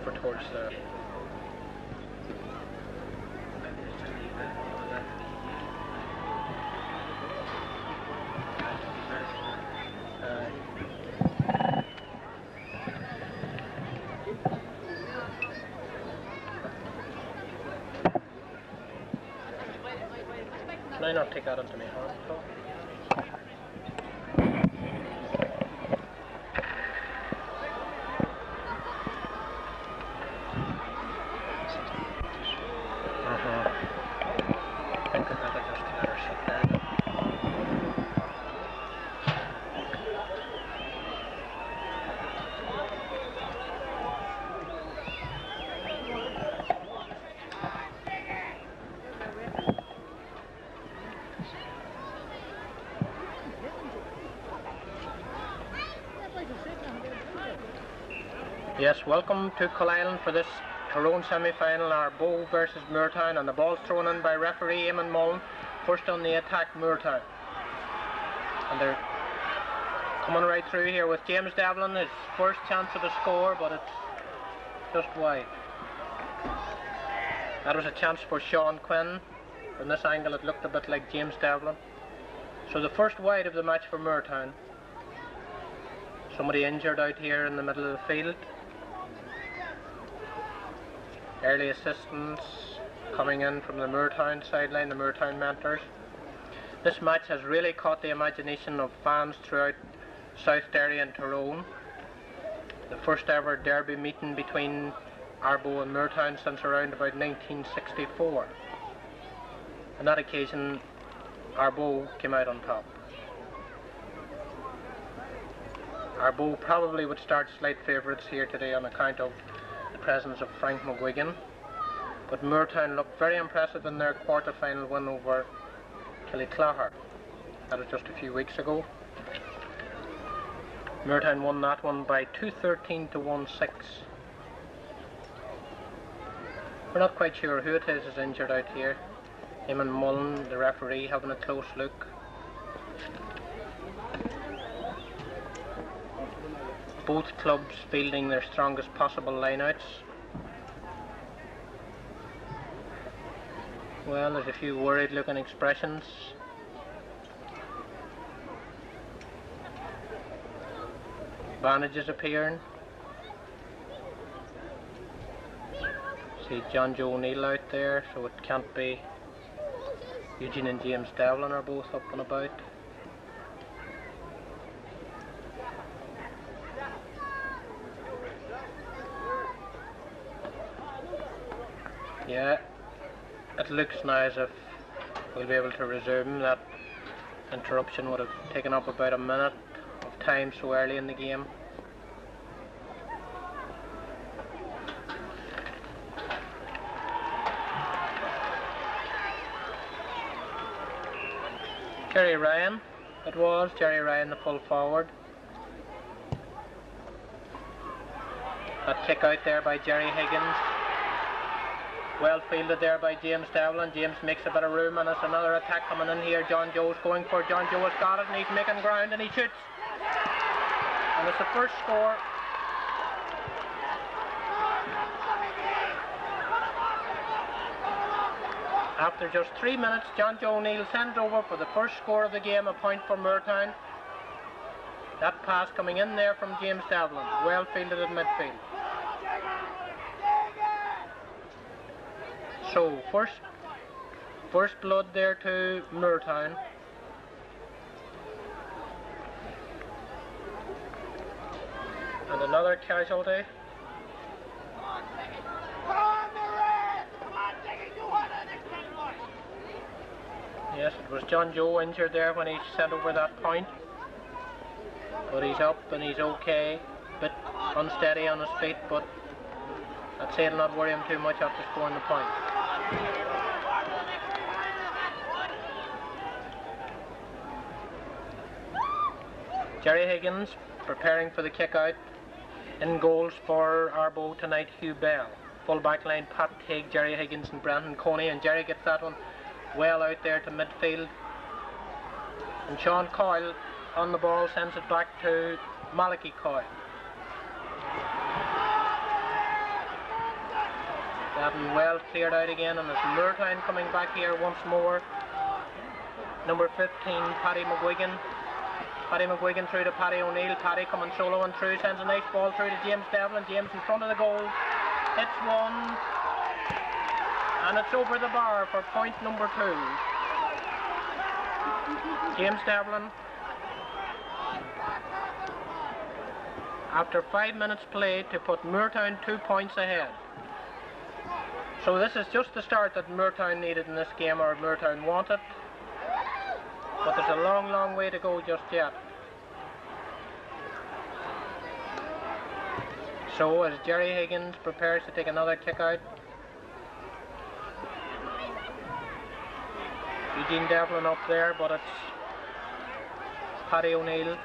over towards the can I not take that into my hand? I think I could just let her sit there. Yes, welcome to Coalisland for this Tyrone Semi-Final, Ardboe versus Moortown, and the ball's thrown in by referee Eamon Mullen. First on the attack, Moortown. And they're coming right through here with James Devlin, his first chance of a score, but it's just wide. That was a chance for Sean Quinn. From this angle it looked a bit like James Devlin. So the first wide of the match for Moortown. Somebody injured out here in the middle of the field. Early assistance coming in from the Moortown sideline, the Moortown mentors. This match has really caught the imagination of fans throughout South Derry and Tyrone. The first ever derby meeting between Ardboe and Moortown since around about 1964. On that occasion, Ardboe came out on top. Ardboe probably would start slight favourites here today on account of the presence of Frank McGuigan, but Moortown looked very impressive in their quarter-final win over Killyclahar. That was just a few weeks ago. Moortown won that one by 213 to 1-6. We're not quite sure who it is injured out here. Eamon Mullen, the referee, having a close look. Both clubs fielding their strongest possible lineouts. Well, there's a few worried looking expressions. Bandages appearing. See John Joe O'Neill out there, so it can't be. Eugene and James Devlin are both up and about. Yeah, it looks now as if we'll be able to resume. That interruption would have taken up about a minute of time so early in the game. Jerry Ryan, it was Jerry Ryan, the full forward. That kick out there by Jerry Higgins. Well fielded there by James Devlin. James makes a bit of room, and it's another attack coming in here. John Joe's going for it. John Joe has got it, and he's making ground, and he shoots. And it's the first score. After just 3 minutes, John Joe O'Neill sends over for the first score of the game, a point for Moortown. That pass coming in there from James Devlin. Well fielded at midfield. So, first blood there to Moortown. And another casualty. Yes, it was John Joe injured there when he sent over that point. But he's up and he's okay. Bit unsteady on his feet, but I'd say it'll not worry him too much after scoring the point. Jerry Higgins preparing for the kick out. In goals for Ardboe tonight, Hugh Bell. Full back line, Pat Teague, Jerry Higgins and Brendan Coney, and Jerry gets that one well out there to midfield. And Sean Coyle on the ball sends it back to Malachi Coyle. That one well cleared out again, and it's Moortown coming back here once more. Number 15, Paddy McGuigan. Paddy McGuigan through to Paddy O'Neill. Paddy coming solo and through, sends a nice ball through to James Devlin. James in front of the goal. Hits one. And it's over the bar for point number 2. James Devlin, after 5 minutes played, to put Moortown 2 points ahead. So this is just the start that Moortown needed in this game, or Moortown wanted. But there's a long, long way to go just yet. So as Jerry Higgins prepares to take another kick out, Eugene Devlin up there, but it's Paddy O'Neill.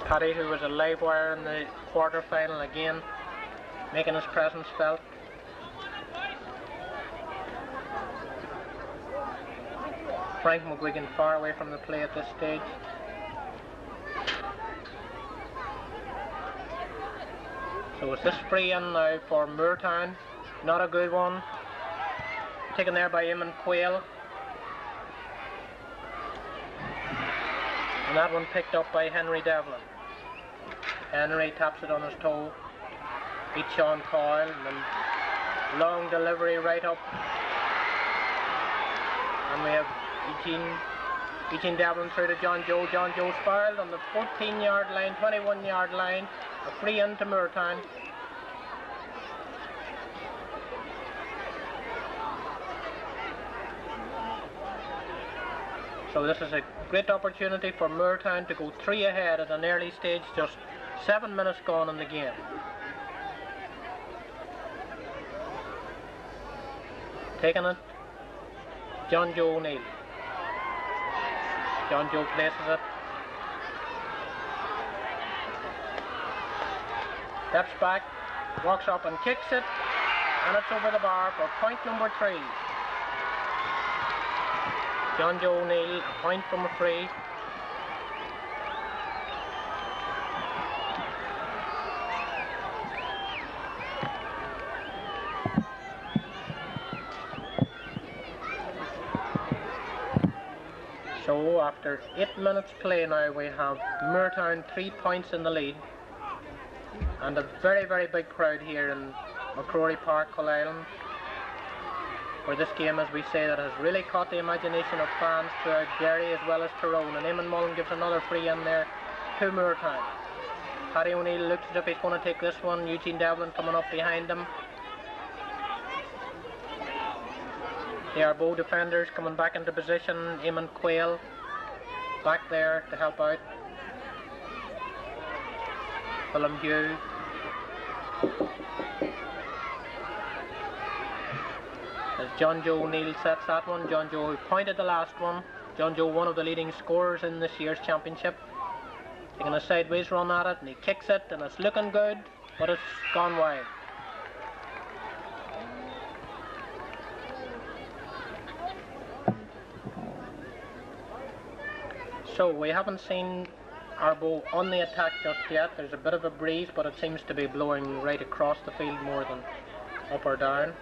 Paddy, who was a live wire in the quarter-final again, making his presence felt. Frank McGuigan far away from the play at this stage. So it's this free in now for Moortown. Not a good one. Taken there by Eamon Quayle. And that one picked up by Henry Devlin. Henry taps it on his toe. Beats Sean Coyle. And then long delivery right up. And we have Eugene Devlin through to John Joe. John Joe fouled on the 14-yard line, 21-yard line. A free in to Moortown. So this is a great opportunity for Moortown to go 3 ahead at an early stage, just 7 minutes gone in the game. Taking it, John Joe O'Neill. John Joe places it. Steps back, walks up and kicks it, and it's over the bar for point number 3. John Joe O'Neill, a point from a free. So after 8 minutes play now, we have Moortown 3 points in the lead, and a very, very big crowd here in McCrory Park, Coalisland, for this game, as we say, that has really caught the imagination of fans throughout Derry as well as Tyrone. And Eamon Mullen gives another free in there to Moortown. Paddy O'Neill looks as if he's going to take this one. Eugene Devlin coming up behind him. The Ardboe defenders coming back into position. Eamon Quayle back there to help out. Willem Hugh. As John Joe O'Neill sets that one. John Joe, who pointed the last one. John Joe, one of the leading scorers in this year's championship. Taking a sideways run at it, and he kicks it, and it's looking good, but it's gone wide. So we haven't seen Ardboe on the attack just yet. There's a bit of a breeze, but it seems to be blowing right across the field more than up or down.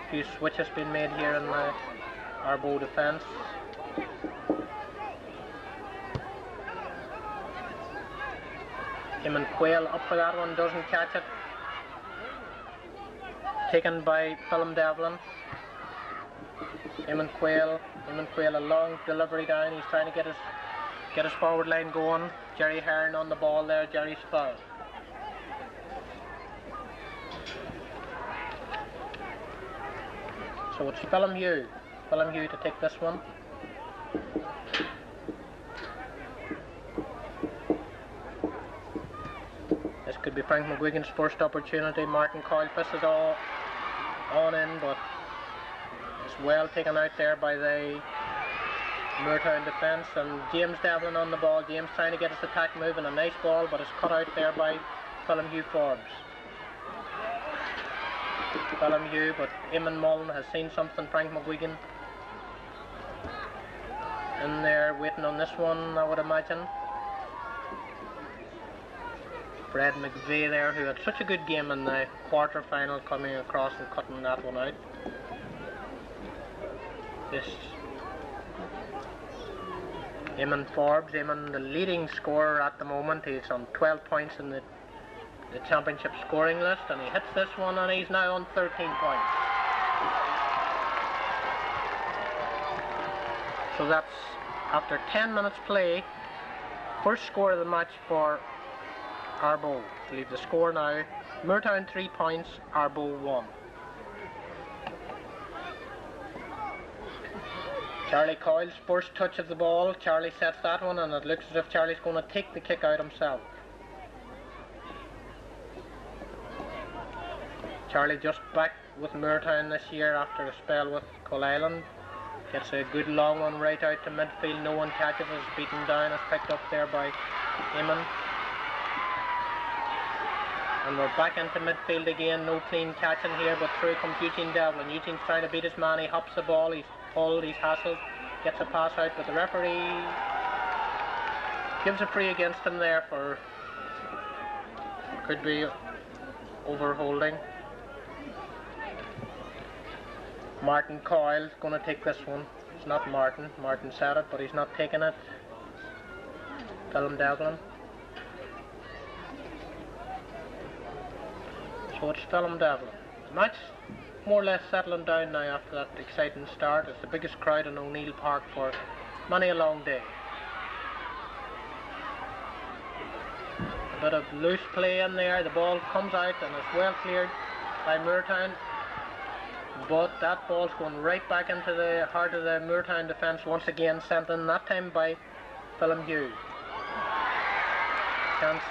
A few switches been made here in the Ardboe defence. Eamon Quayle up for that one, doesn't catch it. Taken by Philip Devlin. Eamon Quayle a long delivery down. He's trying to get his forward line going. Jerry Hearn on the ball there. Jerry's foul. So it's Philip Hugh to take this one. This could be Frank McGuigan's first opportunity. Martin Coyle fisted all on in, but it's well taken out there by the Moortown defence, and James Devlin on the ball. James trying to get his attack moving. A nice ball, but it's cut out there by Philip Hugh Forbes. Philip Hugh, but Eamon Mullen has seen something. Frank McGuigan in there waiting on this one, I would imagine. Fred McVeigh there, who had such a good game in the quarter-final, coming across and cutting that one out. This Eamon Forbes, Eamon the leading scorer at the moment. He's on 12 points in the championship scoring list, and he hits this one and he's now on 13 points. So that's, after 10 minutes play, first score of the match for Ardboe. To leave the score now, Moortown 3 points, Ardboe 1. Charlie Coyle's first touch of the ball. Charlie sets that one, and it looks as if Charlie's going to take the kick out himself. Charlie just back with Moortown this year after a spell with Coalisland. Gets a good long one right out to midfield. No one catches it. It's beaten down. It's picked up there by Eamon. And we're back into midfield again. No clean catching here, but through comes Eugene Devlin. Eugene's trying to beat his man. He hops the ball. He's pulled. He's hassled. Gets a pass out, but the referee gives a free against him there for, could be overholding. Martin Coyle's going to take this one. It's not Martin. Martin said it, but he's not taking it. Philip Devlin. So it's Philip Devlin. The match more or less settling down now after that exciting start. It's the biggest crowd in O'Neill Park for many a long day. A bit of loose play in there. The ball comes out and it's well cleared by Moortown. But that ball's going right back into the heart of the Moortown defence once again, sent in that time by Philip Hughes. Chance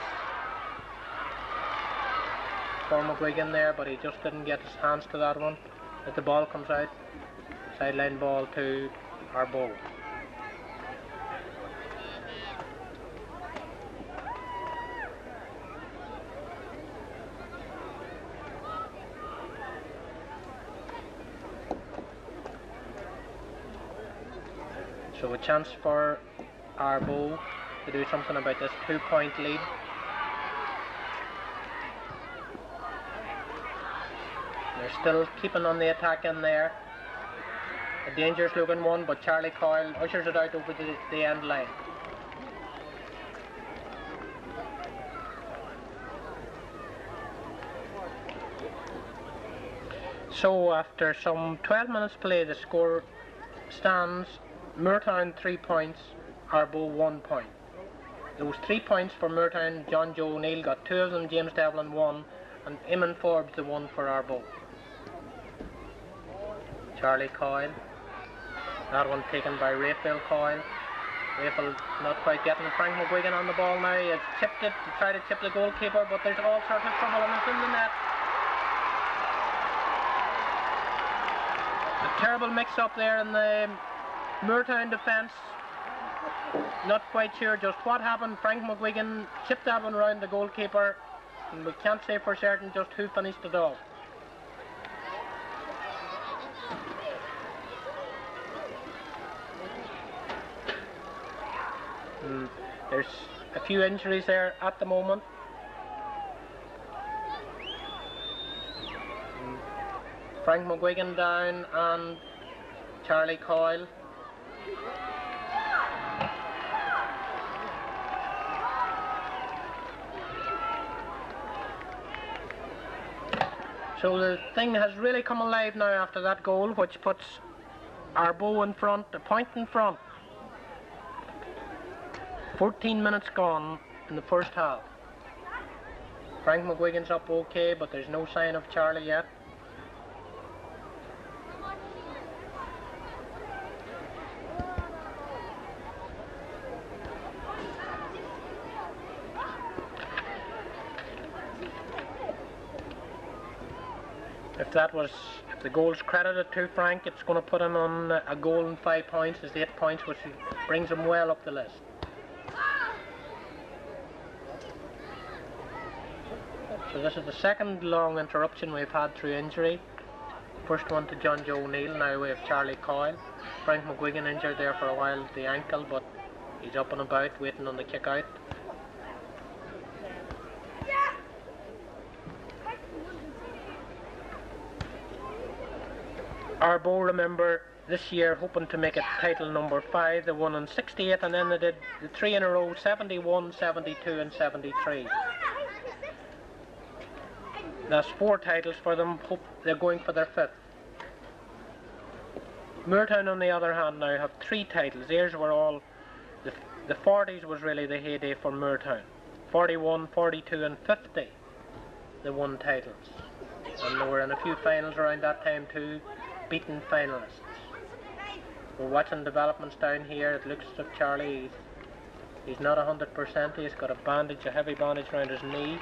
for McGuigan there, but he just didn't get his hands to that one. As the ball comes out, sideline ball to Ardboe. So a chance for Ardboe to do something about this 2-point lead. They're still keeping on the attack in there. A dangerous looking one, but Charlie Coyle ushers it out over the end line. So after some 12 minutes play, the score stands Moortown 3 points, Ardboe 1 point. Those 3 points for Moortown, John Joe O'Neill got 2 of them, James Devlin 1, and Eamon Forbes the 1 for Ardboe. Charlie Coyle. That one taken by Raphael Coyle. Raphael not quite getting Frank McGuigan on the ball now. He has chipped it to try to chip the goalkeeper, but there's all sorts of trouble and it's in the net. A terrible mix-up there in the Moortown defence. Not quite sure just what happened. Frank McGuigan chipped that one around the goalkeeper, and we can't say for certain just who finished it off. There's a few injuries there at the moment. Frank McGuigan down and Charlie Coyle. So the thing has really come alive now after that goal, which puts Ardboe in front, a point in front. 14 minutes gone in the first half. Frank McGuigan's up okay, but there's no sign of Charlie yet. If the goal's credited to Frank, it's going to put him on a goal and 5 points, is 8 points, which brings him well up the list. So this is the second long interruption we've had through injury. First one to John Joe O'Neill, now we have Charlie Coyle. Frank McGuigan injured there for a while at the ankle, but he's up and about, waiting on the kick out. Ardboe, remember, this year hoping to make it title number 5. They won in 68 and then they did the 3 in a row, 71, 72 and 73. That's 4 titles for them. Hope they're going for their 5th. Moortown, on the other hand, now have 3 titles. Theirs were all, the 40s was really the heyday for Moortown. 41, 42 and 50, they won titles. And they were in a few finals around that time too, beaten finalists. We're watching developments down here. It looks as if Charlie, he's not 100%. He's got a bandage, a heavy bandage around his knee.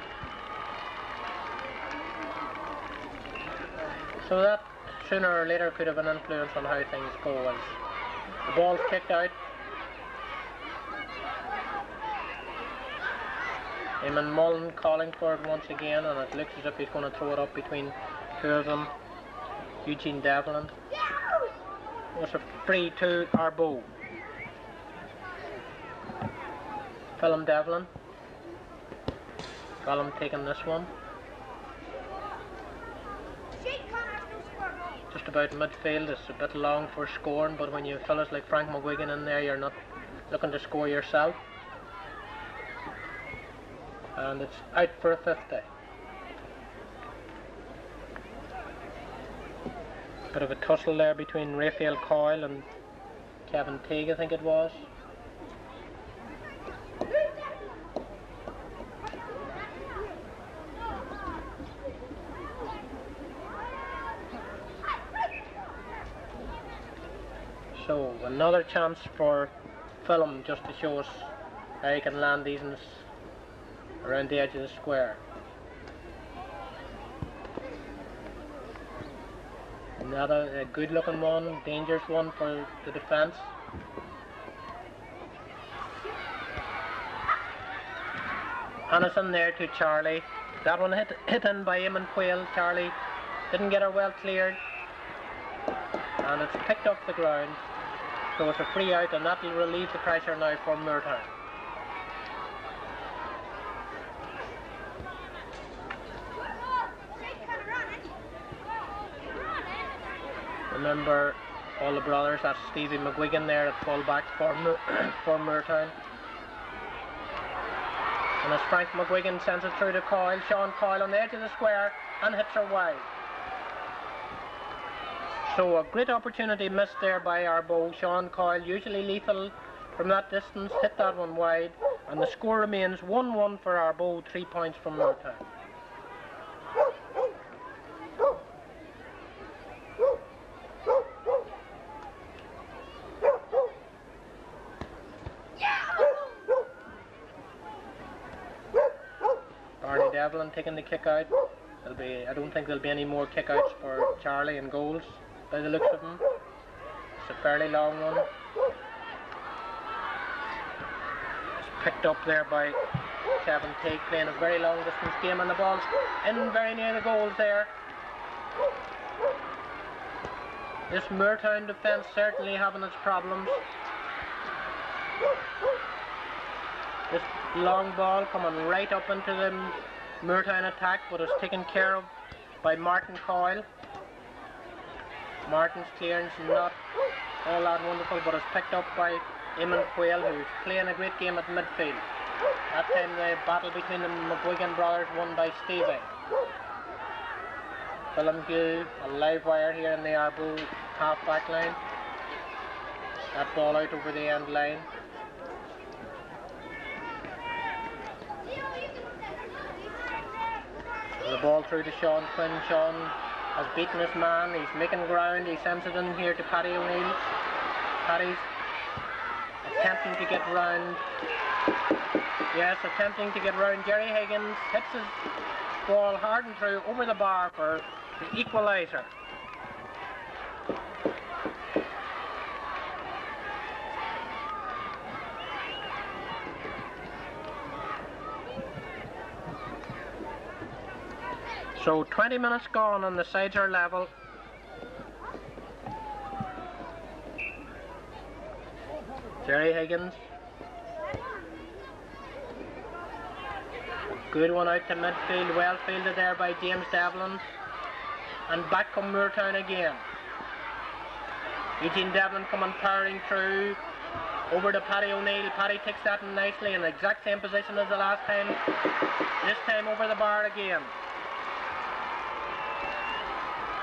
So that sooner or later could have an influence on how things go. As the ball's kicked out, Eamon Mullen calling for it once again, and it looks as if he's going to throw it up between 2 of them. Eugene Devlin. It's a free to Ardboe. Philip Devlin. Philip taking this one. Just about midfield. It's a bit long for scoring, but when you have fellas like Frank McGuigan in there, you're not looking to score yourself. And it's out for a 50. Bit of a tussle there between Raphael Coyle and Kevin Teague, I think it was. So another chance for Philip just to show us how he can land these around the edge of the square. Another good looking one, dangerous one for the defence. And it's in there to Charlie. That one hit in by Eamon Quayle. Charlie didn't get her well cleared. And it's picked up the ground. So it's a free out, and that will relieve the pressure now for Moortown. Remember all the brothers, that's Stevie McGuigan there at fullback for Moortown. And as Frank McGuigan sends it through to Coyle, Sean Coyle on the edge of the square and hits her wide. So a great opportunity missed there by Ardboe. Sean Coyle, usually lethal from that distance, hit that one wide, and the score remains 1-1 for Ardboe, 3 points from Moortown. Devlin taking the kick out. I don't think there'll be any more kick outs for Charlie and goals by the looks of them. It's a fairly long one. It's picked up there by Kevin Teague, playing a very long distance game, and the ball's in very near the goals there. This Moortown defence certainly having its problems. This long ball coming right up into the Moortown attack, but it's taken care of by Martin Coyle. Martin's clearance not all that wonderful, but it's picked up by Eamon Quayle, who's playing a great game at midfield. That time the battle between the McGuigan brothers won by Stevie. Philip Gill, a live wire here in the Ardboe half-back line. That ball out over the end line. The ball through to Sean Quinn. Sean has beaten his man. He's making ground. He sends it in here to Paddy O'Neill. Paddy's attempting to get round. Yes, attempting to get round. Jerry Higgins hits his ball hard and through over the bar for the equaliser. So 20 minutes gone and the sides are level. Jerry Higgins. Good one out to midfield, well fielded there by James Devlin. And back come Moortown again. Eugene Devlin coming powering through. Over to Paddy O'Neill. Paddy takes that in nicely in the exact same position as the last time. This time over the bar again.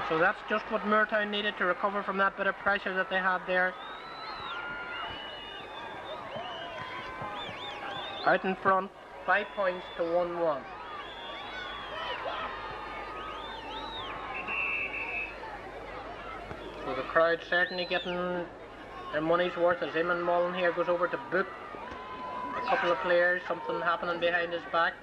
So that's just what Moortown needed to recover from that bit of pressure that they had there. Out in front, 5 points to 1-1. So the crowd certainly getting their money's worth as Eamon Mullen here goes over to book a couple of players. Something happening behind his back.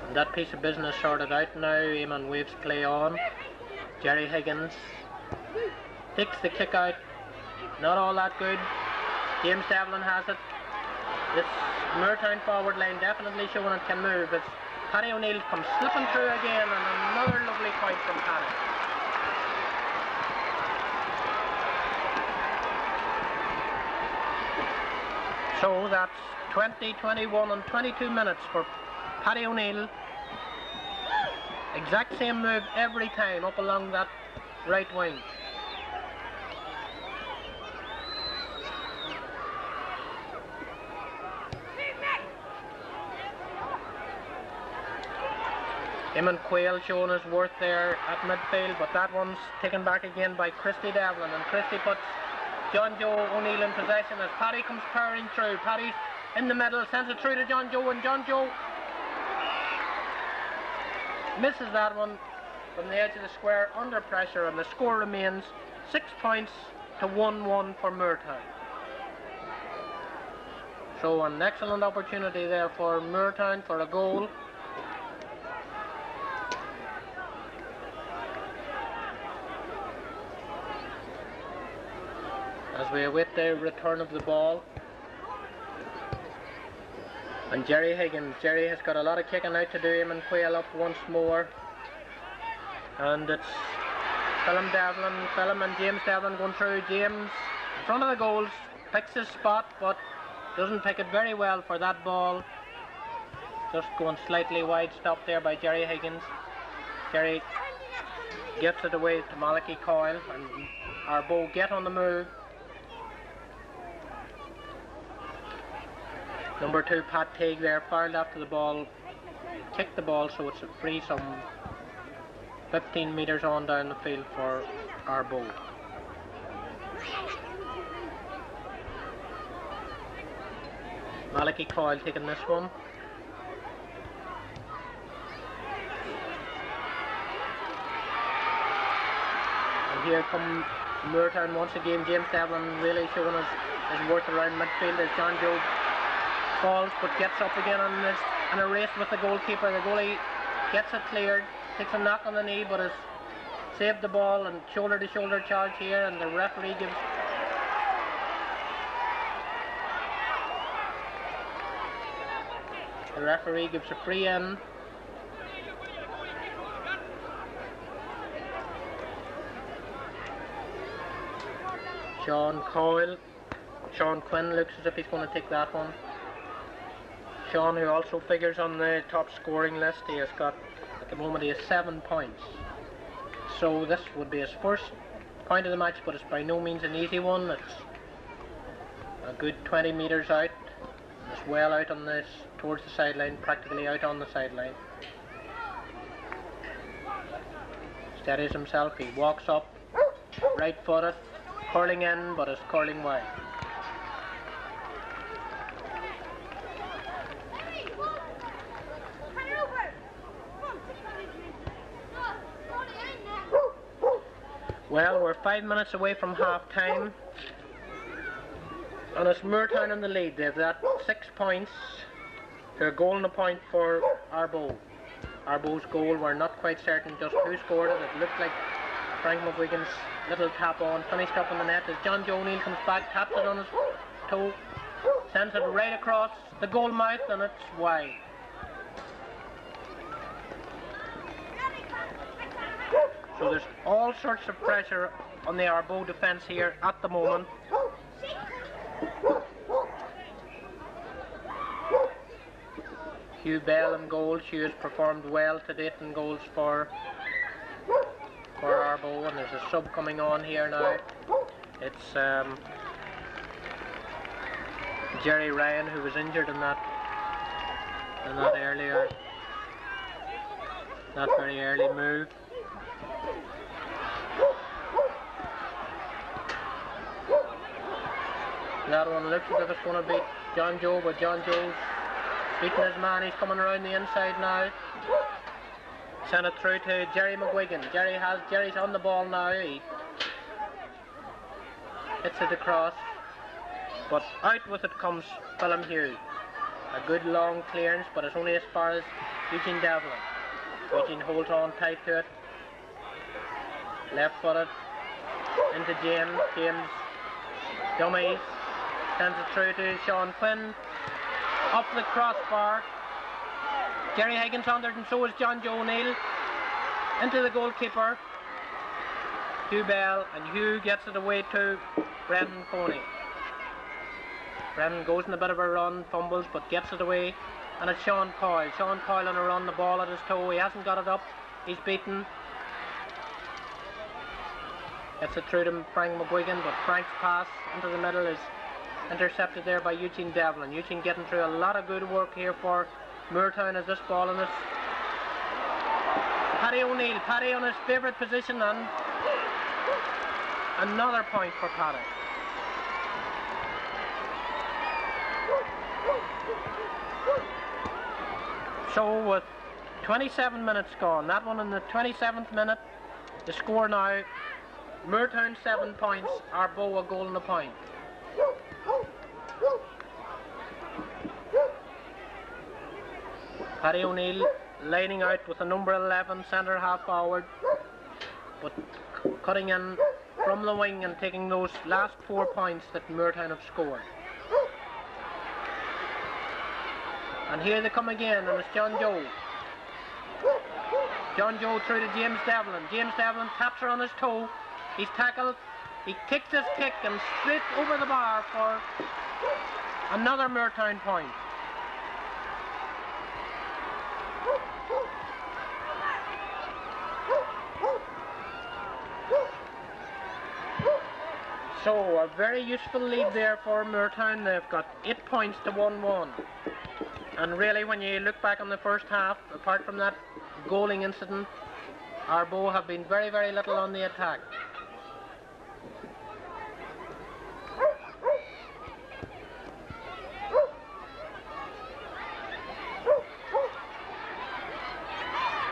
And that piece of business sorted out now. Eamon waves play on. Jerry Higgins takes the kick out. Not all that good. James Devlin has it. This Moortown forward line definitely showing it can move. It's Paddy O'Neill comes slipping through again, and another lovely point from Paddy. So that's 20, 21 and 22 minutes for Paddy O'Neill. Exact same move every time up along that right wing. Eamon Quayle showing his worth there at midfield, but that one's taken back again by Christy Devlin, and Christy puts John Joe O'Neill in possession as Paddy comes powering through. Paddy's in the middle, sends it through to John Joe, and John Joe misses that one from the edge of the square under pressure, and the score remains 6 points to 1-1 for Moortown. So an excellent opportunity there for Moortown for a goal. As we await the return of the ball. And Jerry Higgins. Jerry has got a lot of kicking out to do. Eamon Quayle up once more. And it's Philip and James Devlin going through. James in front of the goals, picks his spot, but doesn't pick it very well for that ball. Just going slightly wide, stopped there by Jerry Higgins. Jerry gets it away to Malachi Coyle, and Ardboe get on the move. Number 2, Pat Teague there, fouled after the ball, kicked the ball, so it's a free some 15 metres on down the field for Ardboe. Malachi Coyle taking this one. And here come Moortown once again. James Devlin really showing his worth around midfield as John Joe falls but gets up again and is in a race with the goalkeeper. The goalie gets it cleared, takes a knock on the knee, but has saved the ball, and shoulder to shoulder charge here, and the referee gives a free in. Sean Quinn looks as if he's going to take that one. Sean, who also figures on the top scoring list, he has got, at the moment, he has 7 points. So this would be his first point of the match, but it's by no means an easy one. It's a good 20 metres out. It's well out on this, towards the sideline, practically out on the sideline. Steadies himself, he walks up, right footed, curling in, but it's curling wide. Well, we're 5 minutes away from half time, and it's Moortown in the lead. They've got 6 points. They're a goal and a point for Ardboe. Ardboe's goal, we're not quite certain just who scored it. It looked like Frank McGuigan's little tap on, finished up in the net as John Joe O'Neill comes back, taps it on his toe, sends it right across the goal mouth, and it's wide. So there's all sorts of pressure on the Ardboe defence here at the moment. Hugh Bell in goal. Hugh has performed well to date in goals for Ardboe, and there's a sub coming on here now. It's Jerry Ryan, who was injured in that earlier, that very early move. That one looks as if it's going to beat John Joe, but John Joe's beating his man. He's coming around the inside now. Send it through to Jerry McGuigan. Jerry's on the ball now. He hits it across, but out with it comes Philip Hugh. A good long clearance, but it's only as far as Eugene Devlin. Eugene holds on tight to it. Left footed into James. James dummies. Sends it through to Sean Quinn. Up the crossbar. Jerry Higgins under it, and so is John Joe O'Neill. Into the goalkeeper, Hugh Bell, and Hugh gets it away to Brendan Coney. Brendan goes in a bit of a run, fumbles, but gets it away, and it's Sean Coyle. Sean Coyle on a run, the ball at his toe. He hasn't got it up. He's beaten. Gets it through to Frank McGuigan, but Frank's pass into the middle is intercepted there by Eugene Devlin. Eugene getting through a lot of good work here for Moortown as this ball, and it's Paddy O'Neill. Paddy on his favourite position, and another point for Paddy. So with 27 minutes gone, that one in the 27th minute, the score now, Moortown 7 points, Ardboe a goal and a point. Paddy O'Neill lining out with a number 11 centre half forward, but cutting in from the wing and taking those last 4 points that Moortown have scored. And here they come again, and it's John Joe. John Joe through to James Devlin. James Devlin taps her on his toe. He's tackled. He kicks his kick and straight over the bar for another Moortown point. So a very useful lead there for Moortown. They've got 8 points to 1-1. And really, when you look back on the first half, apart from that goaling incident, Ardboe have been very, very little on the attack.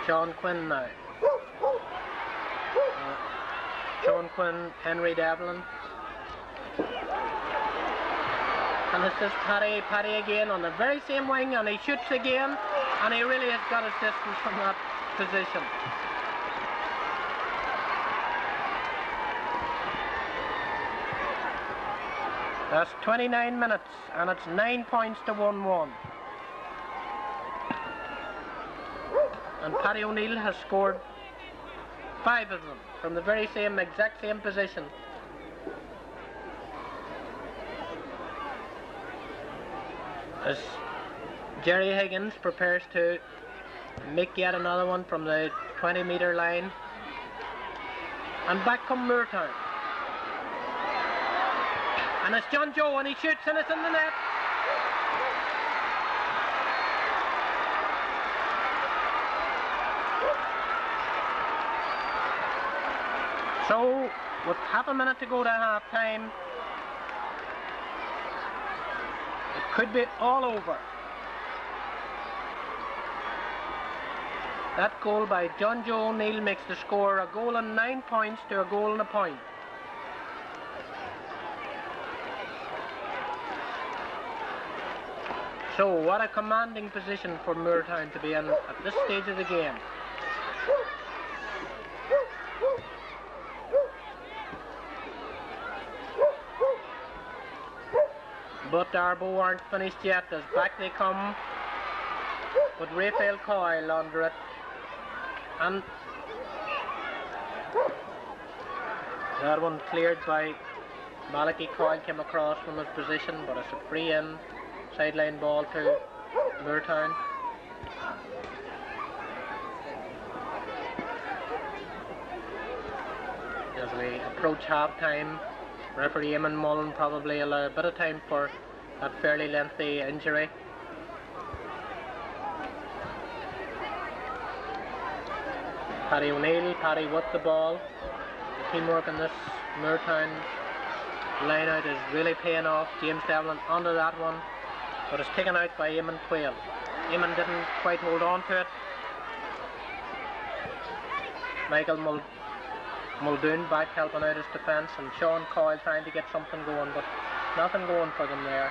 Sean Quinn now. Sean Quinn, Henry Devlin. And it's just Paddy again on the very same wing, and he shoots again, and he really has got his distance from that position. That's 29 minutes, and it's 9 points to 1-1. And Paddy O'Neill has scored 5 of them from the very exact same position. As Jerry Higgins prepares to make yet another one from the 20-metre line. And back come Moortown. And it's John Joe, and he shoots, and it's in the net. So, with half a minute to go to half time, it could be all over. That goal by John Joe O'Neill makes the score a goal and 9 points to a goal and a point. So, what a commanding position for Moortown to be in at this stage of the game. But Ardboe aren't finished yet, as back they come with Raphael Coyle under it. And That one cleared by Malachi Coyle, came across from his position, but it's a free in, sideline ball to Moortown. As we approach half time, referee Eamon Mullen probably allow a bit of time for that fairly lengthy injury. Paddy O'Neill, Paddy with the ball. The teamwork in this Moortown line out is really paying off. James Devlin onto that one, but it's taken out by Eamon Quayle. Eamon didn't quite hold on to it. Michael Muldoon back helping out his defence, and Sean Coyle trying to get something going, but nothing going for them there.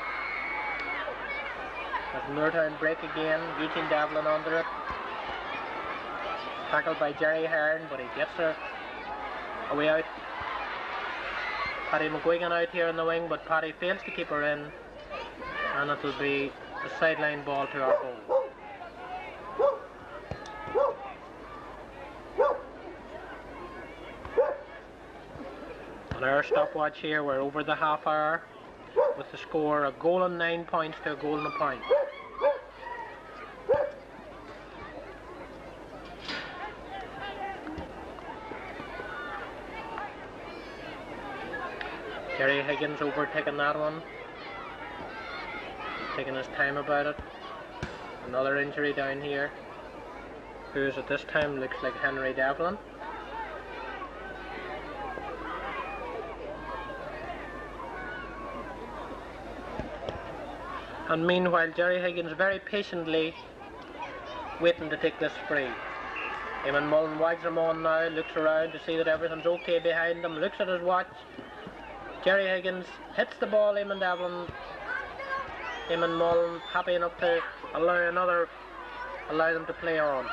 As Moortown break again, Eugene Devlin under it. Tackled by Jerry Hearn, but he gets her away out. Paddy McGuigan out here in the wing, but Paddy fails to keep her in, and it will be a sideline ball to Ardboe. On our stopwatch here, we're over the half hour with the score a goal and 9 points to a goal and a point. Jerry Higgins overtaking that one, taking his time about it. Another injury down here, who's at this time looks like Henry Devlin. And meanwhile, Jerry Higgins very patiently waiting to take this free. Eamon Mullen wags him on now, looks around to see that everything's okay behind him, looks at his watch. Jerry Higgins hits the ball, Eamon Devlin. Eamon Mullen happy enough to allow them to play on,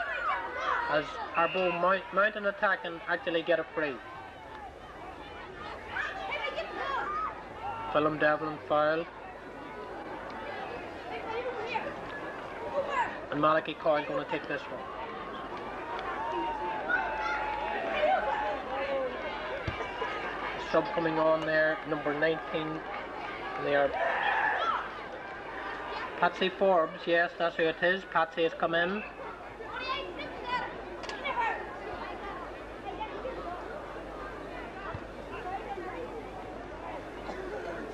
as Ardboe mount an attack and actually get a free. Philip Devlin fouled. And Malachi Coyle going to take this one. Sub coming on there, number 19. And they are Patsy Forbes, yes, that's who it is. Patsy has come in.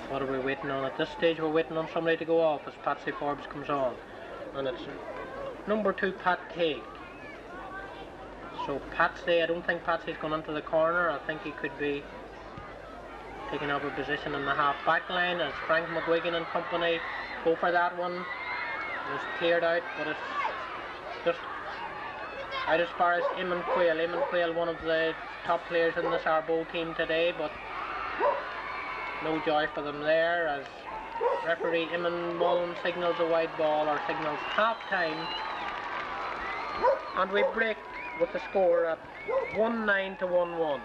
What are we waiting on? At this stage we're waiting on somebody to go off as Patsy Forbes comes on. And it's number 2, Pat Teague. So Patsy, I don't think Patsy's gone into the corner. I think he could be taking up a position in the half-back line as Frank McGuigan and company go for that one. It's cleared out, but it's just out as far as Eamon Quayle. Eamon Quayle, one of the top players in this Ardboe team today, but no joy for them there as referee Eamon Mullen signals a wide ball, or signals half-time, and we break with the score at 1-9 to 1-1.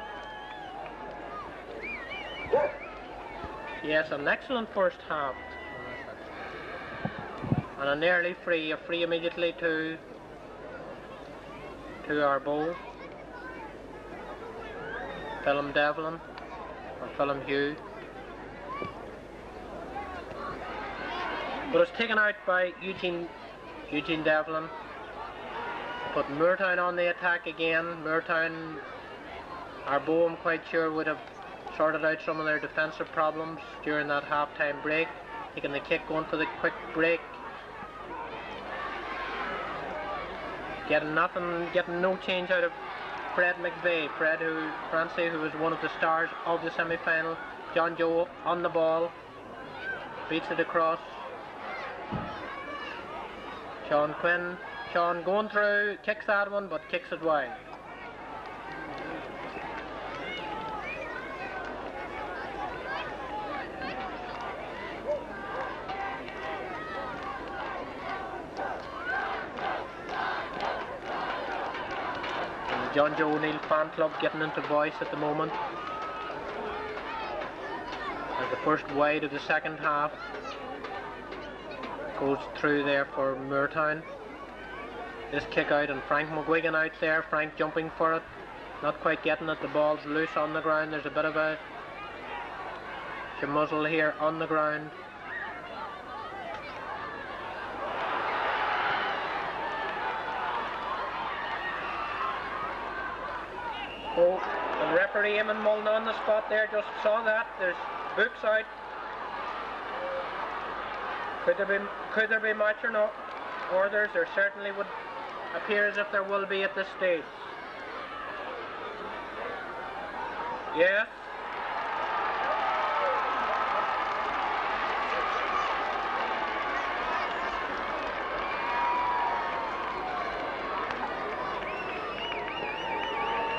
Yes, an excellent first half. And an early free, a free immediately to Ardboe. Philip Devlin, or Philip Hugh. But it's taken out by Eugene Devlin. Put Moortown on the attack again. Moortown, Ardboe, I'm quite sure, would have sorted out some of their defensive problems during that half-time break. Taking the kick, going for the quick break. Getting nothing, getting no change out of Fred McVeigh. Francie, who was one of the stars of the semi-final. John Joe on the ball. Beats it across. Sean Quinn. Sean going through, kicks that one, but kicks it wide. John Joe O'Neill fan club getting into voice at the moment as the first wide of the second half goes through there for Moortown. This kick out and Frank McGuigan out there, Frank jumping for it. Not quite getting it, the ball's loose on the ground. There's a bit of a muzzle here on the ground. Oh, the referee Eamon Mullen on the spot there, just saw that. There's books out. Could there be match or not? Orders, there certainly would appear as if there will be at this stage. Yes.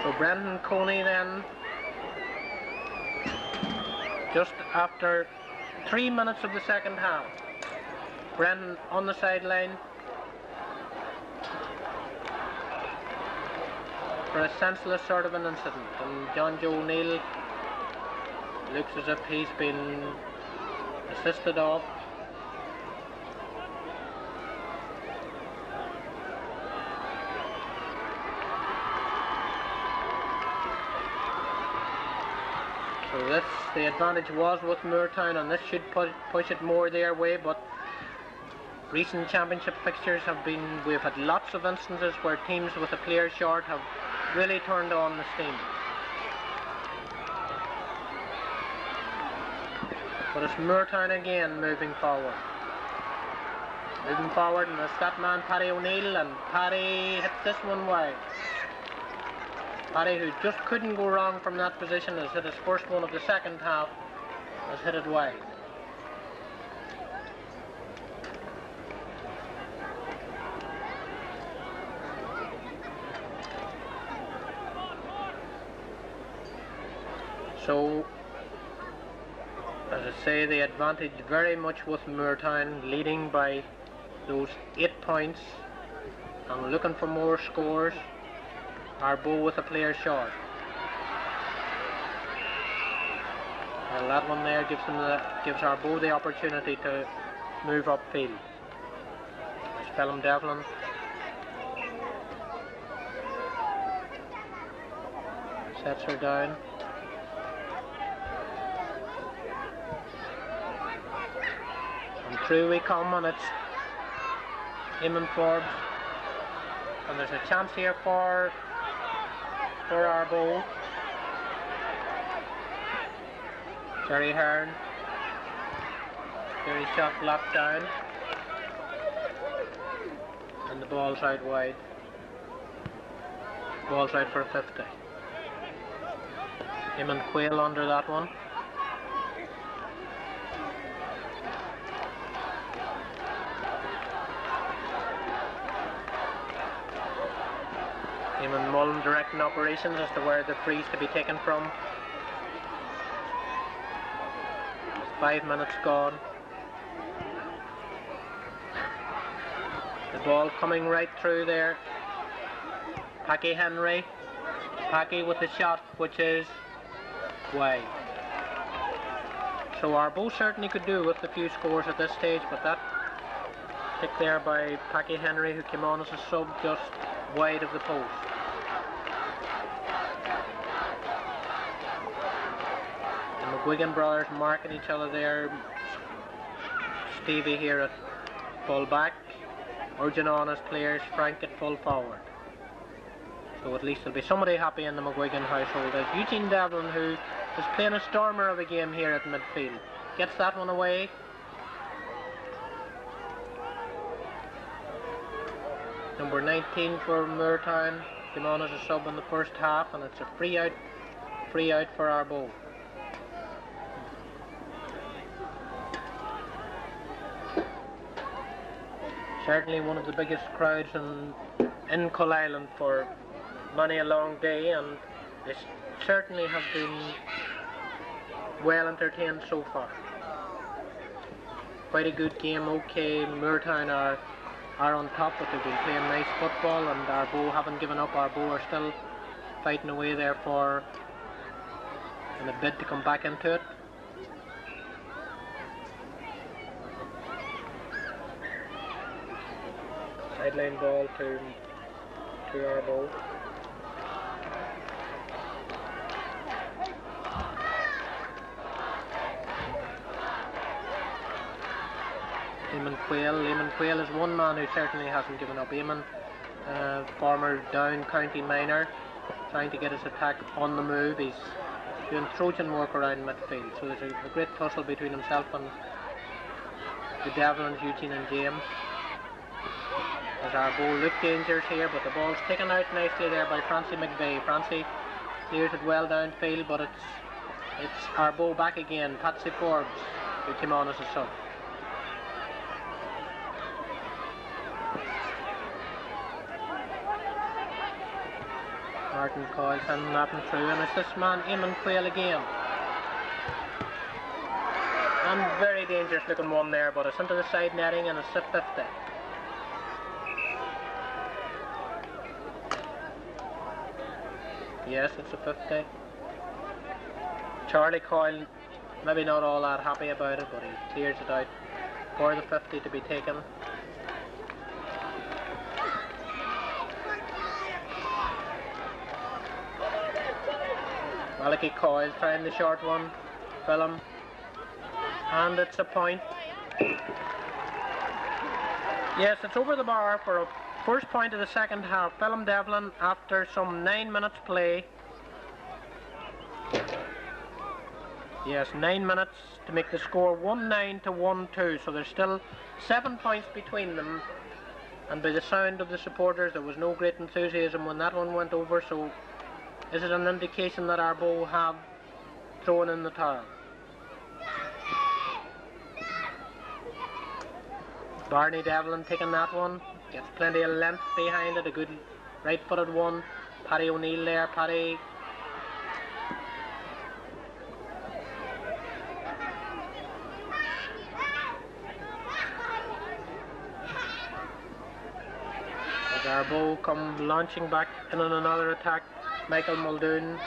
So Brendan Coney then, just after 3 minutes of the second half, Brendan on the sideline for a senseless sort of an incident, and John Joe O'Neill looks as if he's been assisted off. So this, the advantage was with Moortown, and this should push it more their way, but recent championship fixtures have been, we've had lots of instances where teams with a player short have really turned on the steam. But it's Moortown again moving forward. Moving forward, and it's that man Paddy O'Neill, and Paddy hits this one wide. Paddy, who just couldn't go wrong from that position, has hit his first one of the second half, has hit it wide. So, as I say, the advantage very much with Moortown, leading by those 8 points and looking for more scores. Ardboe with a player short. Well, that one there gives Ardboe the opportunity to move upfield. Spellum Devlin. Sets her down. And through we come, and it's Eamon Forbes. And there's a chance here for Ardboe. Jerry Hearn. Jerry's shot blocked down. And the ball's out wide. Ball's out for a 50. Eamon Quayle under that one. Eamon Mullen directing operations as to where the free's to be taken from. 5 minutes gone. The ball coming right through there. Packy Henry. Packy with the shot, which is wide. So Ardboe certainly could do with a few scores at this stage, but that kick there by Packy Henry, who came on as a sub, just wide of the post. Wigan brothers marking each other there. Stevie here at full back, urging on his players. Frank at full forward. So at least there'll be somebody happy in the McGuigan household. As Eugene Devlin, who is playing a stormer of a game here at midfield, gets that one away. Number 19 for Moortown came on as a sub in the first half, and it's a free out for Ardboe. Certainly one of the biggest crowds in Coalisland for many a long day, and they certainly have been well entertained so far. Quite a good game. Okay, Moortown are on top, but they've been playing nice football, and Ardboe haven't given up. Ardboe are still fighting away there in a bid to come back into it. Sideline ball to Ardboe. Eamon Quayle. Eamon Quayle is one man who certainly hasn't given up. Eamon, former Down County minor, trying to get his attack on the move. He's doing Trojan work around midfield, so there's a great tussle between himself and the Devlins, Eugene and James. There's Ardboe. Look dangers here, but the ball's taken out nicely there by Francie McVeigh. Francie clears it well downfield, but it's Ardboe back again. Patsy Forbes, who came on as a sub. Martin Coyle sending that one through, and it's this man Eamon Quayle again. And very dangerous looking one there, but it's into the side netting and it's a 50. Yes, it's a 50. Charlie Coyle maybe not all that happy about it, but he clears it out for the 50 to be taken. Malachi Coyle trying the short one, Philum, and it's a point. Yes, it's over the bar for a first point of the second half. Philum Devlin, after some 9 minutes play. Yes, 9 minutes to make the score 1-9 to 1-2, so there's still 7 points between them. And by the sound of the supporters, there was no great enthusiasm when that one went over, so is it an indication that Ardboe have thrown in the towel? Barney Devlin taking that one, gets plenty of length behind it, a good right-footed one. Paddy O'Neill there, Paddy. As Ardboe come launching back in on another attack. Michael Muldoon,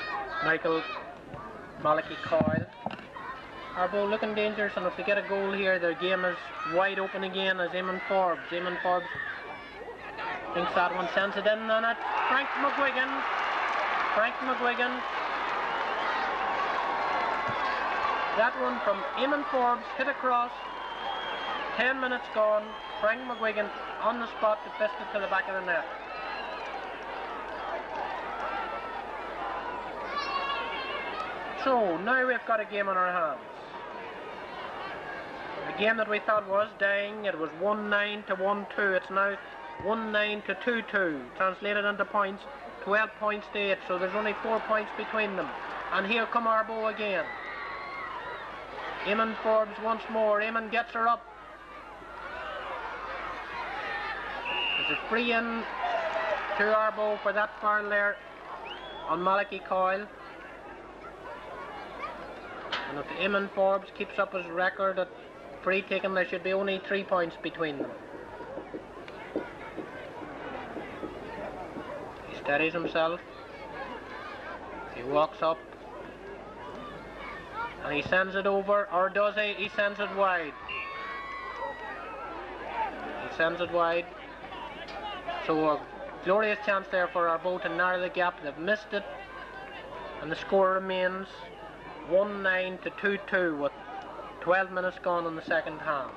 Malachi Coyle. Ardboe looking dangerous, and if they get a goal here, their game is wide open again as Eamon Forbes. Eamon Forbes thinks that one, sends it in, and it's Frank McGuigan. That one from Eamon Forbes, hit across, 10 minutes gone. Frank McGuigan on the spot to fist it to the back of the net. So now we've got a game on our hands. A game that we thought was dying. It was 1-9 to 1-2. It's now 1-9 to 2-2. Translated into points, 12 points to 8. So there's only 4 points between them. And here come Ardboe again. Eamon Forbes once more. Eamon gets her up. There's a free in to Ardboe for that foul there on Malachi Coyle. And if Eamon Forbes keeps up his record at free taking, there should be only 3 points between them. He steadies himself. He walks up. And he sends it over, or does he? He sends it wide. So a glorious chance there for Ardboe to narrow the gap. They've missed it. And the score remains 1-9 to 2-2 with 12 minutes gone in the second half.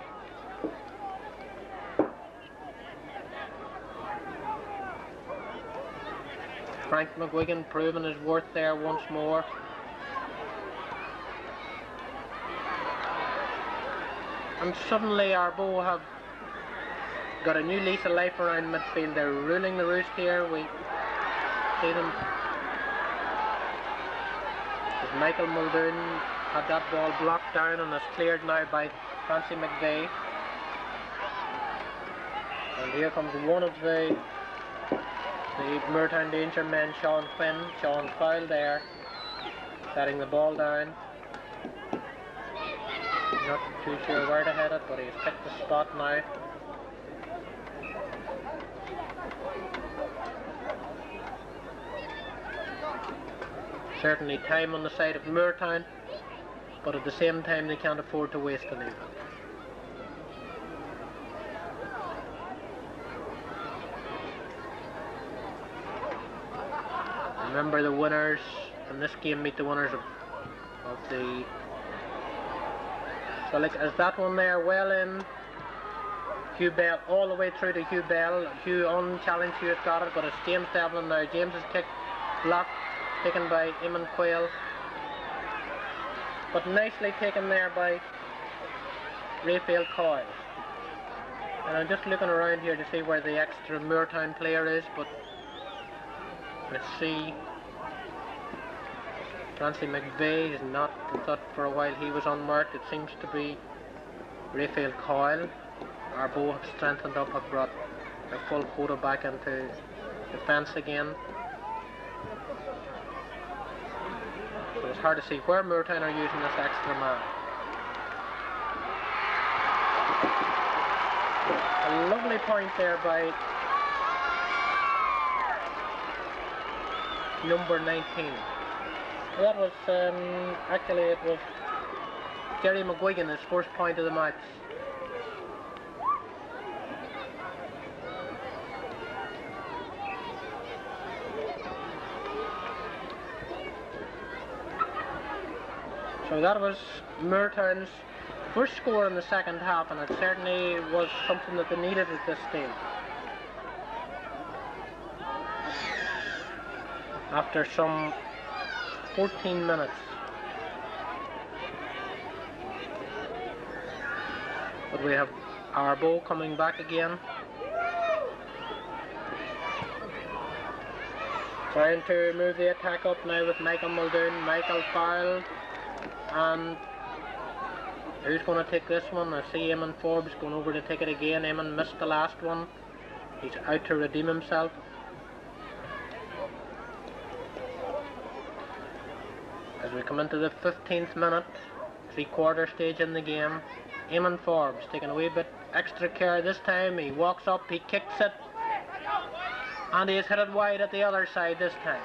Frank McGuigan proving his worth there once more. And suddenly Ardboe have got a new lease of life around midfield. They're ruling the roost here. We see them. Michael Muldoon had that ball blocked down and is cleared now by Francie McVeigh. And here comes one of the Moortown danger men, Sean Quinn. Sean foul there, setting the ball down. Not too sure where to head it, but he's picked the spot now. Certainly time on the side of Moortown, but at the same time they can't afford to waste any of it. Remember, the winners in this game meet the winners of the... So like, is that one there well in? Hugh Bell all the way through to Hugh Bell. Hugh unchallenged, Hugh has got it, but it's James Devlin now. James is kicked, blocked, taken by Eamon Quayle. But nicely taken there by Raphael Coyle. And I'm just looking around here to see where the extra Moortown player is, but let's see. Francie McVeigh is not. I thought for a while he was unmarked. It seems to be Raphael Coyle. Ardboe have strengthened up, have brought their full quota back into defence again. So it's hard to see where Moortown are using this extra man. A lovely point there by number 19. That was, actually it was Jerry McGuigan, his first point of the match. So that was Moortown's first score in the second half, and it certainly was something that they needed at this stage. After some 14 minutes. But we have Ardboe coming back again. Trying to move the attack up now with Michael Muldoon. Michael fouled. And who's going to take this one? I see Eamon Forbes going over to take it again. Eamon missed the last one. He's out to redeem himself. As we come into the 15th minute, 3/4 stage in the game, Eamon Forbes taking a wee bit extra care this time. He walks up, he kicks it, and he is hit it wide at the other side this time.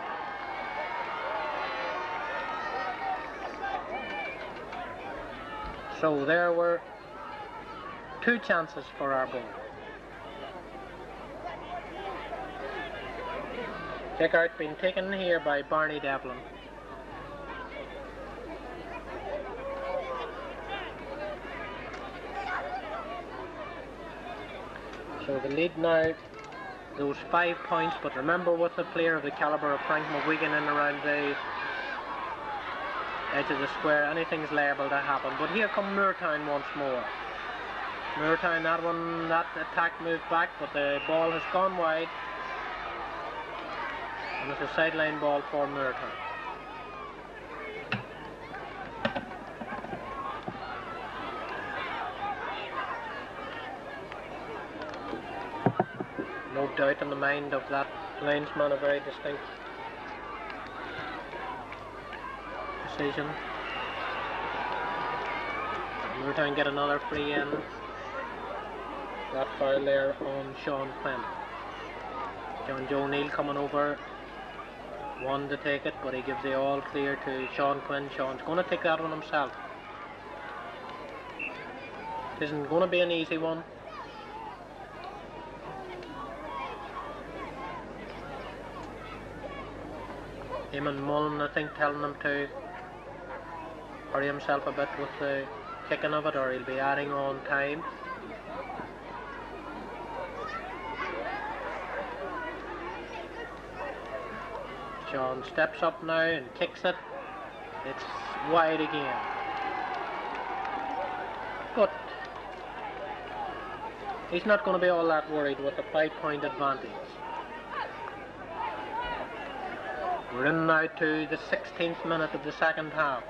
So there were 2 chances for Ardboe. Kick out being taken here by Barney Devlin. So the lead now, those 5 points, but remember with a player of the calibre of Frank McGuigan in around the edge of the square, anything's liable to happen. But here come Moortown once more. Moortown, that attack moved back, but the ball has gone wide. And it's a sideline ball for Moortown. No doubt in the mind of that linesman, a very distinct decision. Moortown get another free in. That foul there on Sean Quinn. John Joe Neal coming over, one to take it, but he gives the all clear to Sean Quinn. Sean's going to take that one himself. It isn't going to be an easy one. Eamon Mullen, I think, telling him to hurry himself a bit with the kicking of it, or he'll be adding on time. Sean steps up now and kicks it. It's wide again. But he's not going to be all that worried with a 5-point advantage. We're in now to the 16th minute of the second half.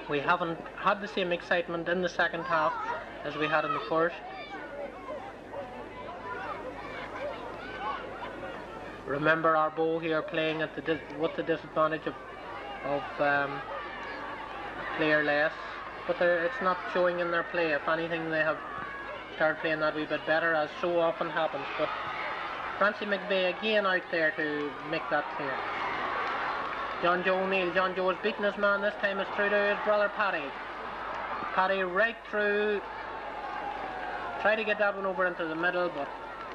We haven't had the same excitement in the second half as we had in the first. Remember Ardboe here playing at with the disadvantage of player less, but it's not showing in their play. If anything, they have started playing that wee bit better, as so often happens. But Francie McVeigh again out there to make that clear. John Joe O'Neill. John Joe has beaten his man. This time it's through to his brother Paddy. Paddy right through. Try to get that one over into the middle, but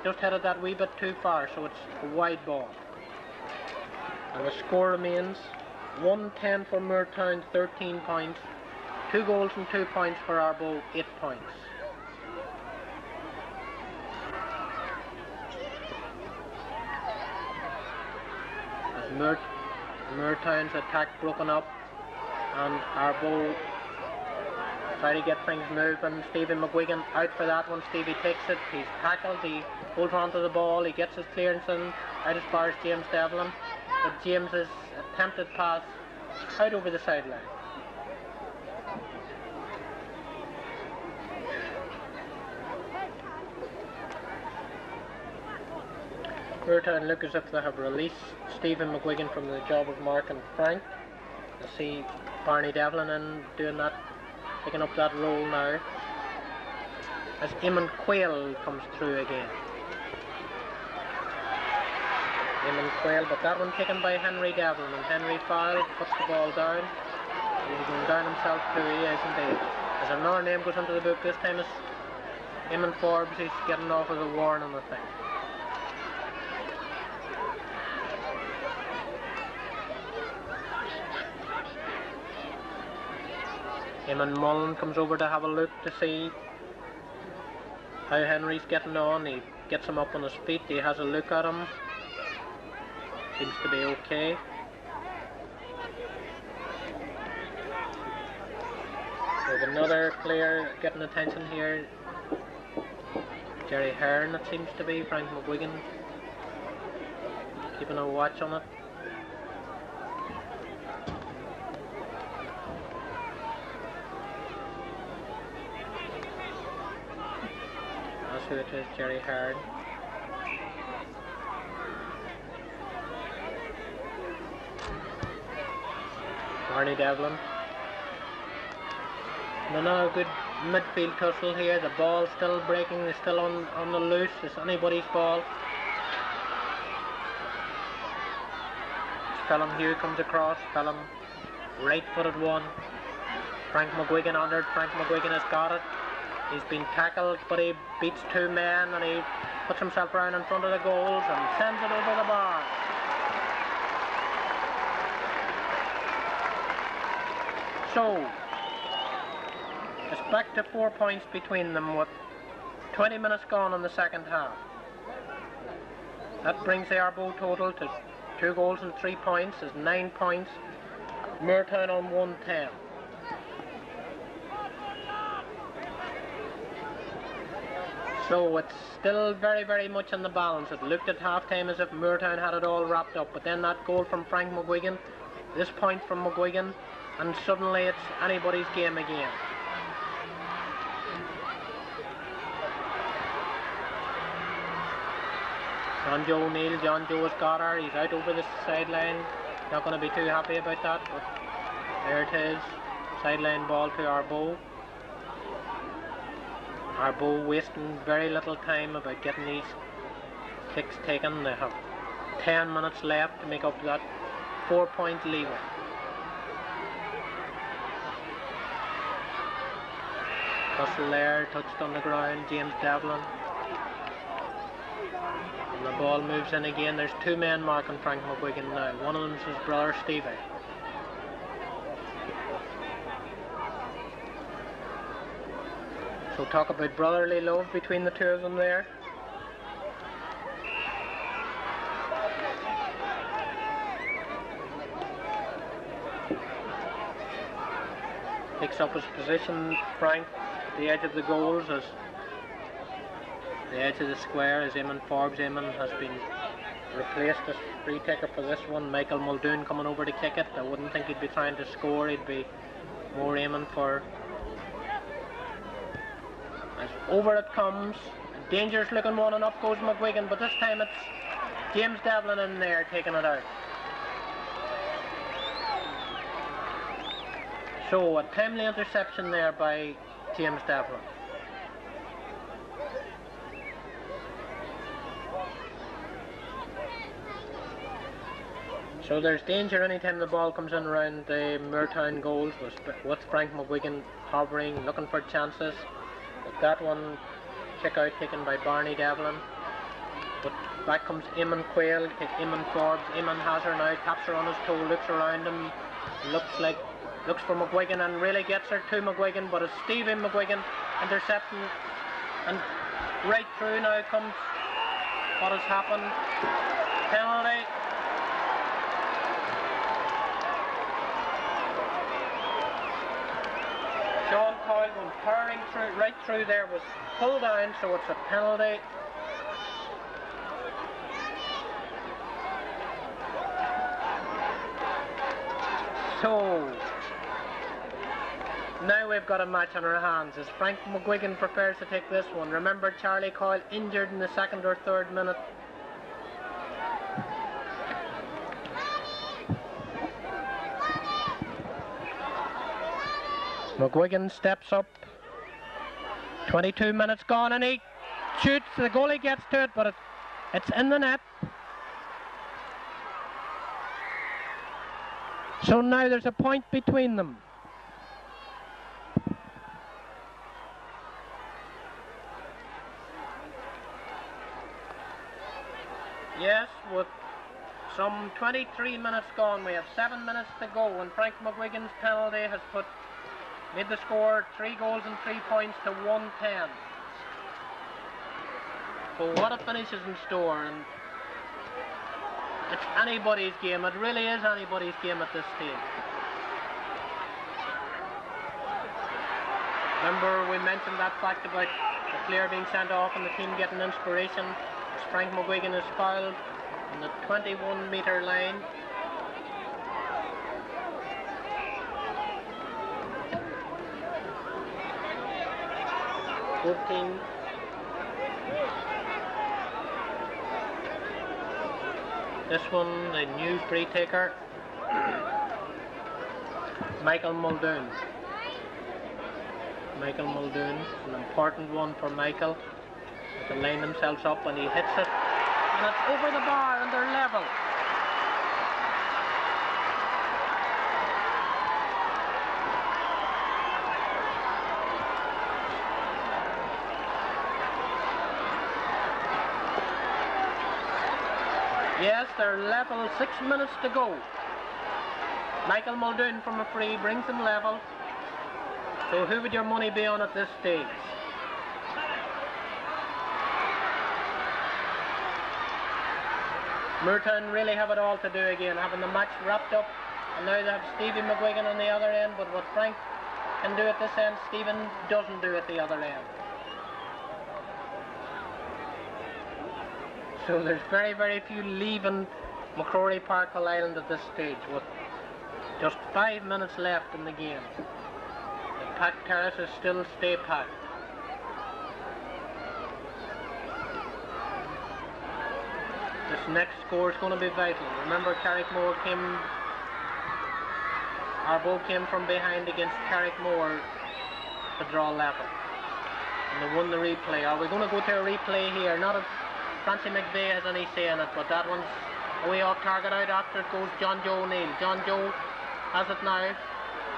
just headed that wee bit too far, so it's a wide ball. And the score remains 110 for Moortown, 13 points. 2 goals and 2 points for Ardboe, 8 points. Moortown's attack broken up, and Ardboe try to get things moving. Stevie McGuigan out for that one. Stevie takes it, he's tackled, he holds on to the ball, he gets his clearance in, out as far as James Devlin, but James's attempted pass out over the sideline. Moortown look as if they have released Stephen McGuigan from the job of Mark and Frank. I see Barney Devlin in doing that, picking up that role now, as Eamon Quayle comes through again. Eamon Quayle, but that one taken by Henry Devlin, and Henry foul, puts the ball down. He's going down himself too, he is indeed. As another name goes into the book, this time it's Eamon Forbes. He's getting off with a warning, I think. Eamon Mullen comes over to have a look to see how Henry's getting on. He gets him up on his feet, he has a look at him. Seems to be okay. There's another player getting attention here. Jerry Hearn, it seems to be. Frank McGuigan keeping a watch on it. That's who it is, Jerry Hearn. Barney Devlin. And now a good midfield tussle here. The ball's still breaking, it's still on the loose. It's anybody's ball. Phelan Hugh comes across. Phelan right-footed one. Frank McGuigan under it. Frank McGuigan has got it. He's been tackled, but he beats two men and he puts himself around in front of the goals and sends it over the bar. So, it's back to 4 points between them with 20 minutes gone in the second half. That brings the Ardboe total to 2 goals and 3 points, is 9 points. Moortown on 110. So it's still very, very much in the balance. It looked at half-time as if Moortown had it all wrapped up, but then that goal from Frank McGuigan, this point from McGuigan, and suddenly it's anybody's game again. John Joe O'Neill, John Joe has got her, he's out over the sideline. Not going to be too happy about that, but there it is. Sideline ball to Ardboe. Ardboe wasting very little time about getting these kicks taken. They have 10 minutes left to make up that 4-point leeway. Russell there, touched on the ground, James Devlin. And the ball moves in again. There's 2 men marking Frank McGuigan now. One of them is his brother Stevie. So talk about brotherly love between the 2 of them there. Picks up his position, Frank, at the edge of the goals, as the edge of the square, as Eamon Forbes. Eamon has been replaced as free taker for this one. Michael Muldoon coming over to kick it. I wouldn't think he'd be trying to score, he'd be more aiming for. As over it comes, a dangerous looking one, and up goes McGuigan, but this time it's James Devlin in there taking it out. So a timely interception there by James Devlin. So there's danger anytime the ball comes in around the Moortown goals, with Frank McGuigan hovering, looking for chances. But that one, kick out taken by Barney Devlin. But back comes Eamon Quayle, Eamon Forbes. Eamon has her now, taps her on his toe, looks around him, looks for McGuigan and really gets her to McGuigan, but it's Stephen McGuigan intercepting, and right through now comes what has happened. Penalty. Sean Coyle going powering through, right through there, was pulled down, so it's a penalty. So now we've got a match on our hands as Frank McGuigan prepares to take this one. Remember, Charlie Coyle injured in the 2nd or 3rd minute. McGuigan steps up. 22 minutes gone and he shoots. The goalie gets to it, but it's in the net. So now there's a point between them. Yes, with some 23 minutes gone, we have 7 minutes to go, and Frank McGuigan's penalty has made the score 3 goals and 3 points to 110. So what a finish is in store, and it's anybody's game. It really is anybody's game at this stage. Remember, we mentioned that fact about the player being sent off and the team getting inspiration. As Frank McGuigan is fouled on the 21-metre line. This one, the new free taker, Michael Muldoon. Michael Muldoon, an important one for Michael. They can line themselves up and he hits it, and it's over the bar and they're level. Yes, they're level, 6 minutes to go. Michael Muldoon from a free brings them level. So who would your money be on at this stage? Moortown really have it all to do again, having the match wrapped up, and now they have Stevie McGuigan on the other end, but what Frank can do at this end, Stephen doesn't do at the other end. So there's very, very few leaving Macrorie Park, Coalisland at this stage, with just 5 minutes left in the game. The packed terraces still stay packed. This next score is going to be vital. Remember, Ardboe came from behind against Carrickmore to draw level, and they won the replay. Are we going to go to a replay here? Not if Francie McVeigh has any say in it, but that one's away off target. Out after it goes John Joe O'Neill. John Joe has it now,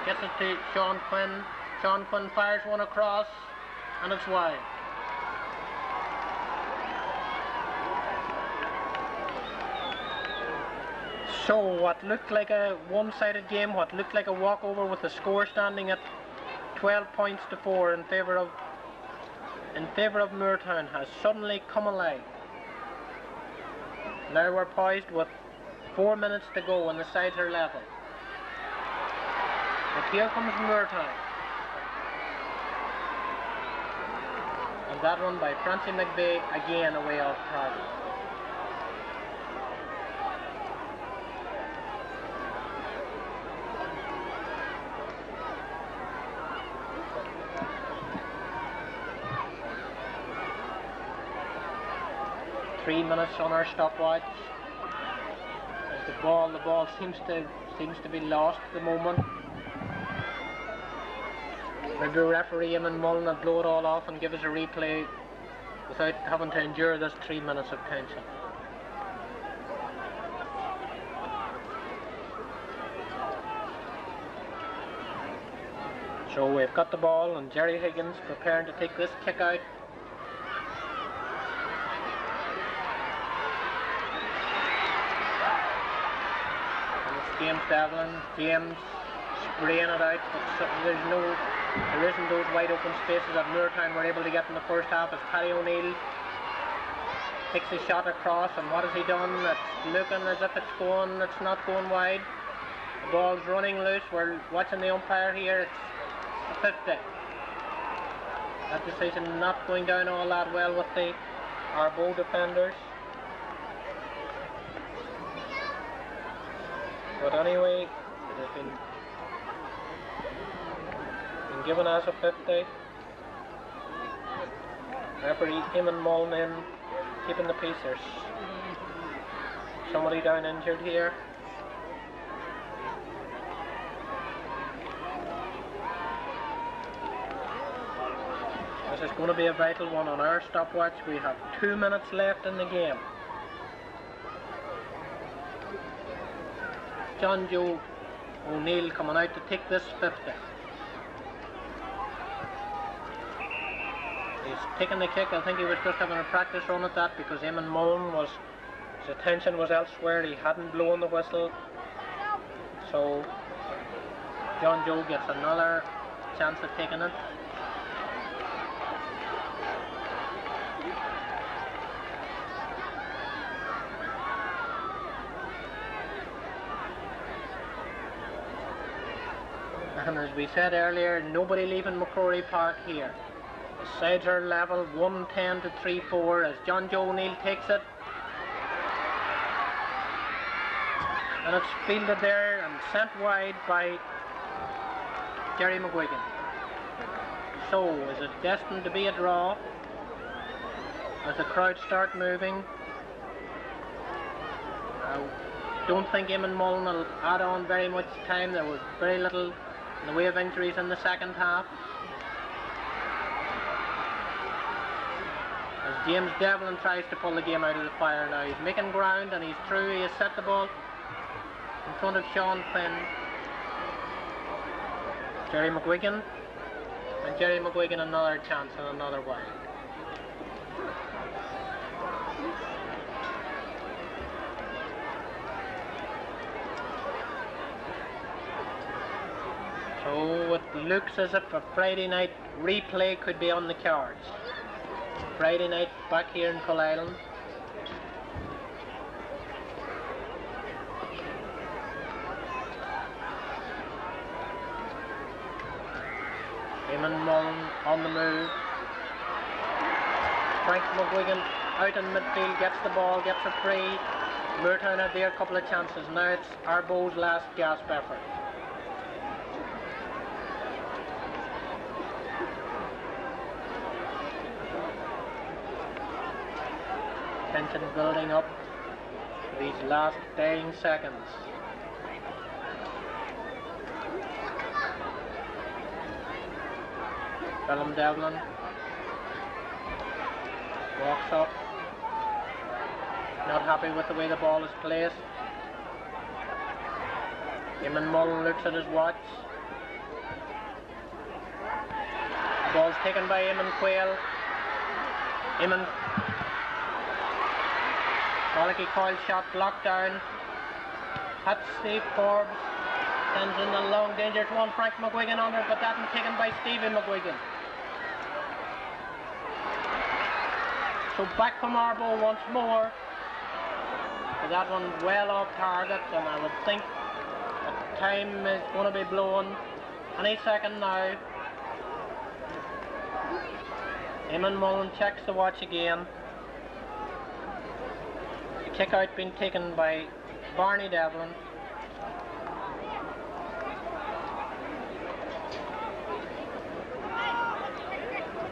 gets it to Sean Quinn. Sean Quinn fires one across, and it's wide. So what looked like a one-sided game, what looked like a walkover with the score standing at 12 points to 4 in favour of Moortown, has suddenly come alive. Now we're poised with 4 minutes to go and the sides are level. But here comes Moortown. And that one by Francie McVeigh, again away off target. Three minutes on our stopwatch. As the ball seems to be lost at the moment. Maybe referee Eamon Mullen will blow it all off and give us a replay without having to endure this 3 minutes of tension. So we've got the ball and Jerry Higgins preparing to take this kick out. James Devlin, James spraying it out, but there isn't those wide open spaces that Moortown were able to get in the first half as Paddy O'Neill takes a shot across, and what has he done? It's looking as if it's not going wide. The ball's running loose. We're watching the umpire here. 50. That decision not going down all that well with the Ardboe defenders. But anyway, it has been given as a 50. Referee Eamon Mullen in, keeping the peace. There's somebody down injured here. This is going to be a vital one on our stopwatch. We have 2 minutes left in the game. John Joe O'Neill coming out to take this 50. He's taking the kick. I think he was just having a practice run at that because Eamon Mullen his attention was elsewhere. He hadn't blown the whistle. So John Joe gets another chance at taking it. And as we said earlier, nobody leaving Macrory Park here. The sides are level, 110 to 3-4 as John Joe O'Neill takes it. And it's fielded there and sent wide by Jerry McGuigan. So, is it destined to be a draw? As the crowd start moving. I don't think Eamon Mullen will add on very much time. There was very little in the way of injuries in the second half. As James Devlin tries to pull the game out of the fire now. He's making ground and he's through. He has set the ball in front of Sean Quinn. Jerry McGuigan. And Jerry McGuigan another chance and another wide. So it looks as if a Friday night replay could be on the cards. Friday night back here in Coalisland. Eamon Mullen on the move. Frank McGuigan out in midfield, gets the ball, gets it free. Moortown had there a couple of chances. Now it's Ardboe's last gasp effort. Tension building up these last dying seconds. Philip Devlin walks up, not happy with the way the ball is placed. Eamon Mullen looks at his watch. The ball's taken by Eamon Quayle. Eamon Malachy Coyle shot blocked down. Hits Steve Forbes. Sends in a long dangerous one. Frank McGuigan on it, but that is taken by Stevie McGuigan. So back from Ardboe once more. But that one well off target, and I would think that time is going to be blown any second now. Eamon Mullen checks the watch again. The kick out being taken by Barney Devlin.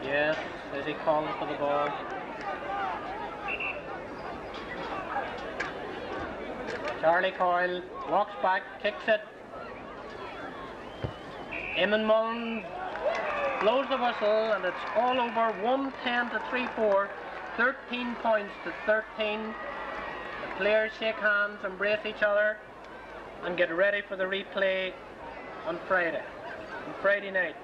Yes, as he calls for the ball. Charlie Coyle walks back, kicks it. Eamon Mullen blows the whistle and it's all over. 110 to 3-4, 13 points to 13. The players shake hands, embrace each other and get ready for the replay on Friday night.